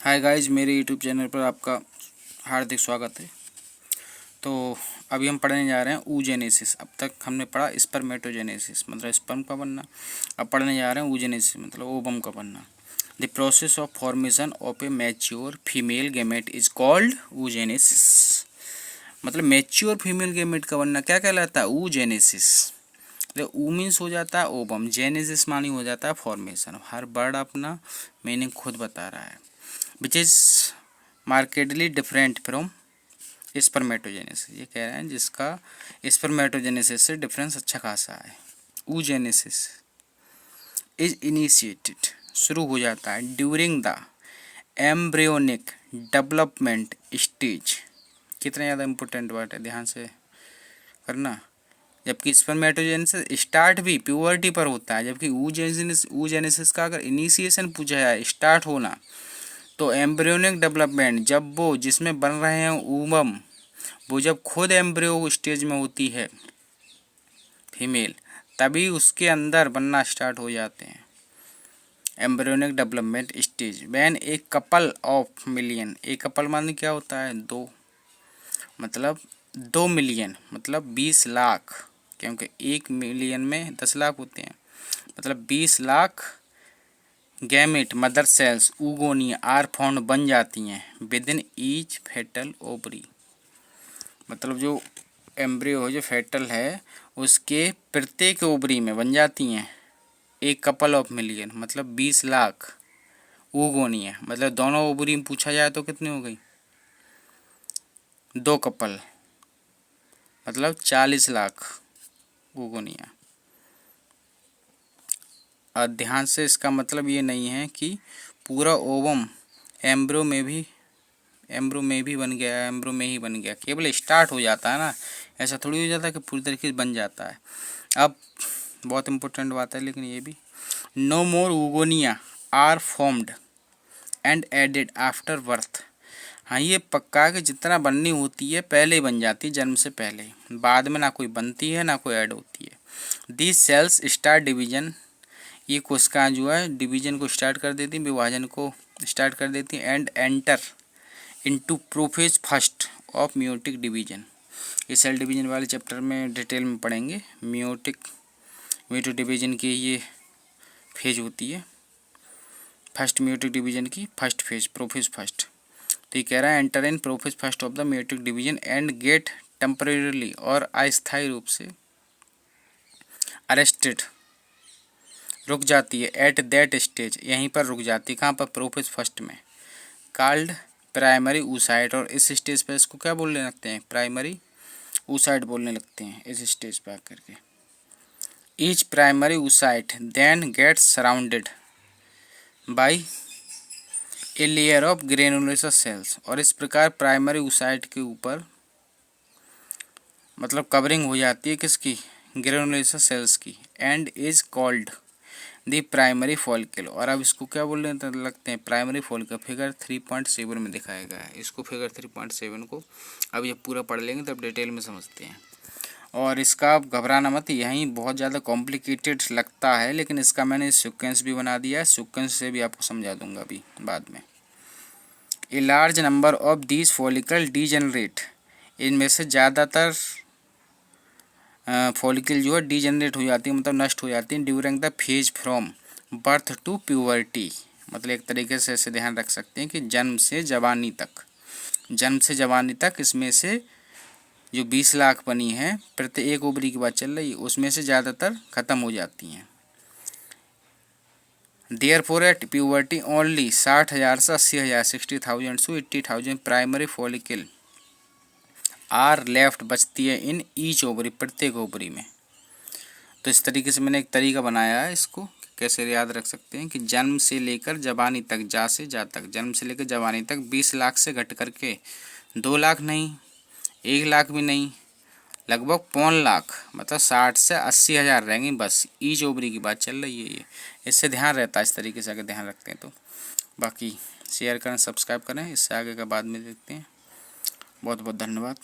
Hi guys, मेरे YouTube channel पर आपका हार्दिक स्वागत है। तो अभी हम पढ़ने जा रहे हैं oogenesis। अब तक हमने पढ़ा स्पर्मेटोजेनेसिस मतलब स्पर्म का बनना। अब पढ़ने जा रहे हैं oogenesis मतलब ओवम का बनना। The process of formation of A mature female gamete is called oogenesis। मतलब मैच्योर फीमेल गैमेट का बनना क्या कहलाता है? oogenesis। ऊ मीन्स हो जाता है ओवम, जेनेसिस मानी हो जाता है फॉर्मेशन। हर वर्ड अपना मीनिंग खुद बता रहा है। Which is markedly different from spermatogenesis. ये कह रहे हैं जिसका स्पर्मेटोजेनेसिस से डिफरेंस अच्छा खासा है। oogenesis इज इनिशिएटेड शुरू हो जाता है during the embryonic development stage. कितना ज़्यादा इम्पोर्टेंट वर्ड है, ध्यान से करना। जबकि स्पर्मेटोजेनेसिस स्टार्ट भी प्यूबर्टी पर होता है, जबकि oogenesis का अगर इनिशिएशन पूछा जाए, स्टार्ट होना, तो एम्ब्रियोनिक डेवलपमेंट जब वो जिसमें बन रहे हैं ओवम, वो जब खुद एम्ब्रियो स्टेज में होती है फीमेल, तभी उसके अंदर बनना स्टार्ट हो जाते हैं। Embryonic development stage when a couple of million. एक कपल मान क्या होता है? दो, मतलब 2 मिलियन मतलब 20 लाख, क्योंकि 1 मिलियन में 10 लाख होते हैं, मतलब 20 lakh gamete mother cells oogonia are found बन जाती हैं within each fetal ovary. मतलब जो एम्ब्रियो जो फेटल है उसके प्रत्येक ओवरी में बन जाती हैं। एक कपल ऑफ मिलियन मतलब 20 लाख oogonia, मतलब दोनों ओवरी में पूछा जाए तो कितनी हो गई? 2 कपल मतलब 40 लाख oogonia। और ध्यान से, इसका मतलब ये नहीं है कि पूरा ओवम एम्ब्रो में भी बन गया, एम्ब्रो में ही बन गया, केवल स्टार्ट हो जाता है ना। ऐसा थोड़ी हो जाता है कि पूरी तरीके से बन जाता है। अब बहुत इंपॉर्टेंट बात है, लेकिन ये भी no more oogonia are formed and added after birth. हाँ, ये पक्का कि जितना बननी होती है पहले ही बन जाती है, जन्म से पहले। बाद में ना कोई बनती है ना कोई ऐड होती है। These cells start division. ये कोशिकाएं जो है डिवीजन को स्टार्ट कर देती हैं, विभाजन को स्टार्ट कर देती हैं। And enter into prophase first of meiotic division. ये सेल डिवीजन वाले चैप्टर में डिटेल में पढ़ेंगे। मियोटिक डिवीजन की ये फेज होती है, फर्स्ट मियोटिक डिवीजन की फर्स्ट फेज, प्रोफेज फर्स्ट। तो ये कह रहा है enter in prophase first of the meiotic division and get temporarily और अस्थायी रूप से अरेस्टेड रुक जाती है एट दैट स्टेज, यहीं पर रुक जाती है। कहाँ पर? प्रोफेज फर्स्ट में। Called primary oocyte। और इस स्टेज पर इसको क्या बोलने लगते हैं? प्राइमरी oocyte बोलने लगते हैं इस स्टेज पर आकर के। Each primary oocyte then gets surrounded by a layer of granulosa cells. और इस प्रकार प्राइमरी oocyte के ऊपर मतलब कवरिंग हो जाती है किसकी? ग्रेनुलोसस सेल्स की। And is called the primary follicle. और अब इसको क्या बोलने लगते हैं? Primary follicle. फिगर 3.7 में दिखाया गया है। इसको फिगर 3.7 को अब ये पूरा पढ़ लेंगे तब डिटेल में समझते हैं। और इसका आप घबराना मत, यहीं बहुत ज़्यादा कॉम्प्लिकेटेड लगता है, लेकिन इसका मैंने सीक्वेंस भी बना दिया है। सीक्वेंस से भी आपको समझा दूंगा अभी बाद में। A large number of these follicle degenerate. इनमें से ज़्यादातर फॉलिकल जो है डीजेनरेट हो जाती है, मतलब नष्ट हो जाती है during the phase from birth to puberty. मतलब एक तरीके से ऐसे ध्यान रख सकते हैं कि जन्म से जवानी तक इसमें से जो 20 लाख बनी है प्रत्येक ओवरी की बात चल रही है, उसमें से ज़्यादातर ख़त्म हो जाती हैं। देयरफॉर एट प्यूबर्टी ओनली 60,000 से 80,000 60,000 to 80,000 primary follicle are left बचती है इन ईच ओवरी, प्रत्येक ओवरी में। तो इस तरीके से मैंने एक तरीका बनाया है, इसको कैसे याद रख सकते हैं कि जन्म से लेकर जवानी तक, जा से जा तक, जन्म से लेकर जवानी तक 20 लाख से घट करके 2 लाख नहीं, 1 लाख भी नहीं, लगभग 5 लाख मतलब 60 से 80,000 रहेंगे बस। ईच ओवरी की बात चल रही है ये। इससे ध्यान रहता है, इस तरीके से अगर ध्यान रखते हैं तो। बाकी शेयर करें, सब्सक्राइब करें, इससे आगे का बाद में देखते हैं। बहुत बहुत धन्यवाद।